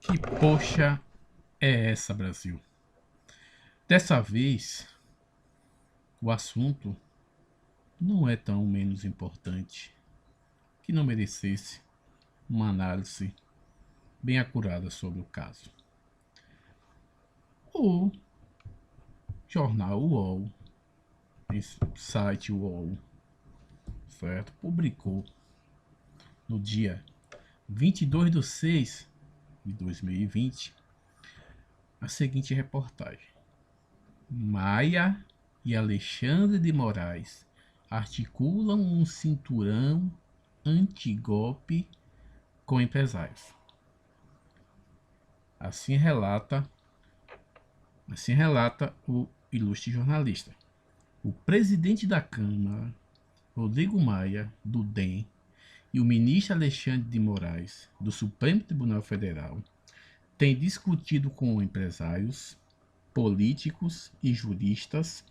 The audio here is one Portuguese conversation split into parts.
Que poxa é essa, Brasil? Dessa vez, o assunto não é tão menos importante que não merecesse uma análise bem acurada sobre o caso. O jornal UOL, esse site UOL, certo? Publicou no dia 22/6/2020 a seguinte reportagem: Maia e Alexandre de Moraes articulam um cinturão antigolpe com empresários. Assim relata, assim relata o ilustre jornalista. O presidente da Câmara, Rodrigo Maia, do DEM, e o ministro Alexandre de Moraes, do Supremo Tribunal Federal, têm discutido com empresários, políticos e juristas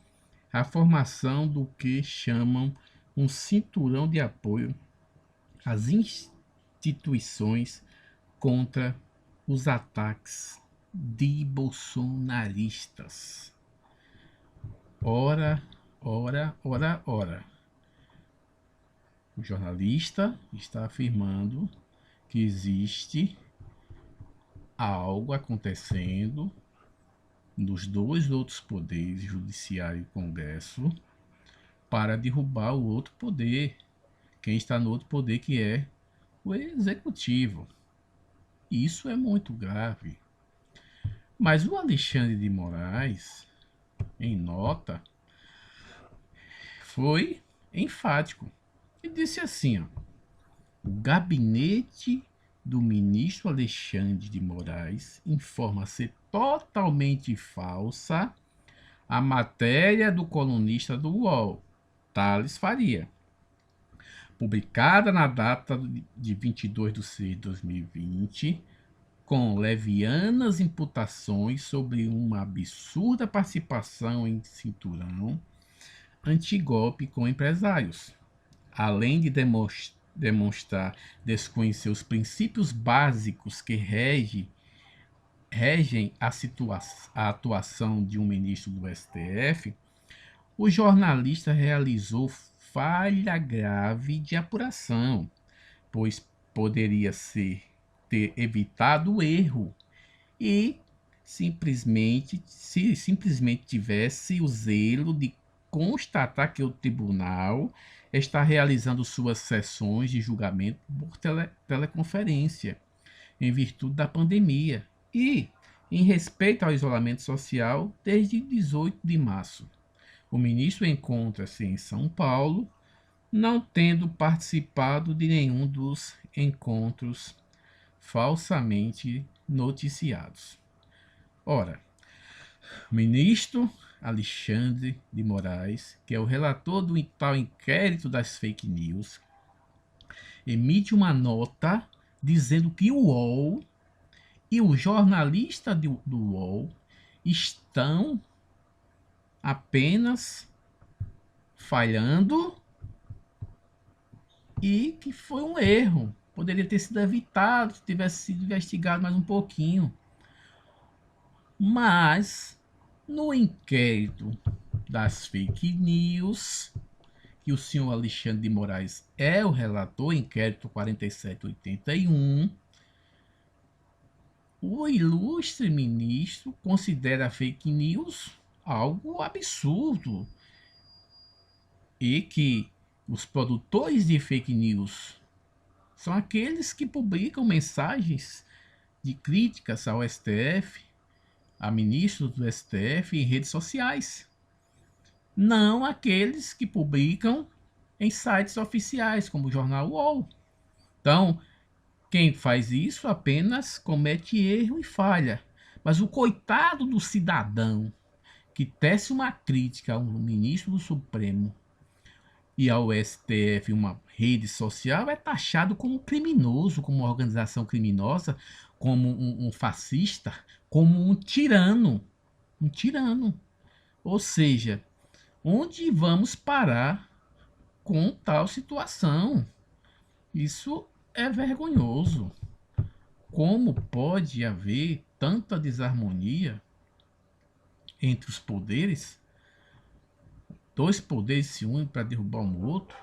a formação do que chamam um cinturão de apoio às instituições contra os ataques de bolsonaristas. Ora, ora, ora, ora. O jornalista está afirmando que existe algo acontecendo nos dois outros poderes, judiciário e congresso, para derrubar o outro poder, quem está no outro poder, que é o executivo. Isso é muito grave. Mas o Alexandre de Moraes, em nota, foi enfático e disse assim: ó, o gabinete do ministro Alexandre de Moraes informa ser totalmente falsa a matéria do colunista do UOL, Thales Faria, publicada na data de 22/6/2020, com levianas imputações sobre uma absurda participação em cinturão antigolpe com empresários, além de demonstrar desconhecer os princípios básicos que regem a atuação de um ministro do STF. O jornalista realizou falha grave de apuração, pois poderia ter evitado o erro e se simplesmente tivesse o zelo de constatar que o tribunal está realizando suas sessões de julgamento por teleconferência, em virtude da pandemia e em respeito ao isolamento social desde 18 de março. O ministro encontra-se em São Paulo, não tendo participado de nenhum dos encontros falsamente noticiados. Ora, o ministro Alexandre de Moraes, que é o relator do tal inquérito das fake news, emite uma nota dizendo que o UOL e o jornalista do UOL estão apenas falhando e que foi um erro. Poderia ter sido evitado se tivesse sido investigado mais um pouquinho. Mas, no inquérito das fake news, que o senhor Alexandre de Moraes é o relator, inquérito 4781, o ilustre ministro considera fake news algo absurdo e que os produtores de fake news são aqueles que publicam mensagens de críticas ao STF, a ministros do STF em redes sociais, não aqueles que publicam em sites oficiais, como o jornal UOL. Então, quem faz isso apenas comete erro e falha. Mas o coitado do cidadão que tece uma crítica ao ministro do Supremo e ao STF em uma rede social é taxado como criminoso, como uma organização criminosa, como um fascista, como um tirano. Um tirano. Ou seja, onde vamos parar com tal situação? Isso é vergonhoso. como pode haver tanta desarmonia entre os poderes? Dois poderes se unem para derrubar um outro.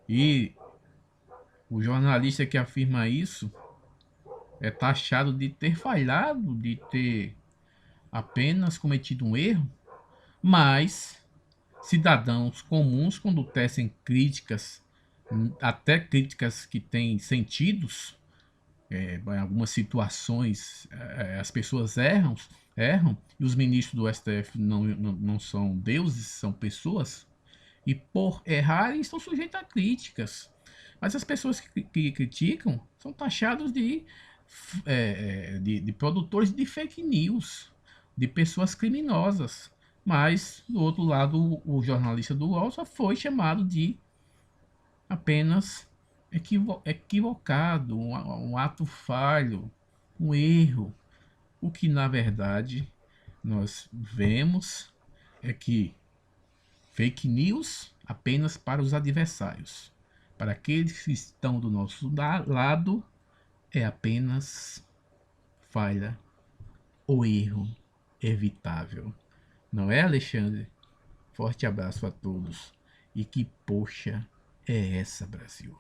E o jornalista que afirma isso é taxado de ter falhado, de ter apenas cometido um erro, mas cidadãos comuns, quando tecem críticas, até críticas que têm sentidos, em algumas situações as pessoas erram, e os ministros do STF não são deuses, são pessoas, e por errarem estão sujeitos a críticas. Mas as pessoas que criticam são taxados de produtores de fake news, de pessoas criminosas. Mas, do outro lado, o jornalista do UOL só foi chamado de apenas equivocado, um ato falho, um erro. O que, na verdade, nós vemos é que fake news apenas para os adversários. Para aqueles que estão do nosso lado, é apenas falha ou erro evitável. Não é, Alexandre? Forte abraço a todos. E que poxa é essa, Brasil?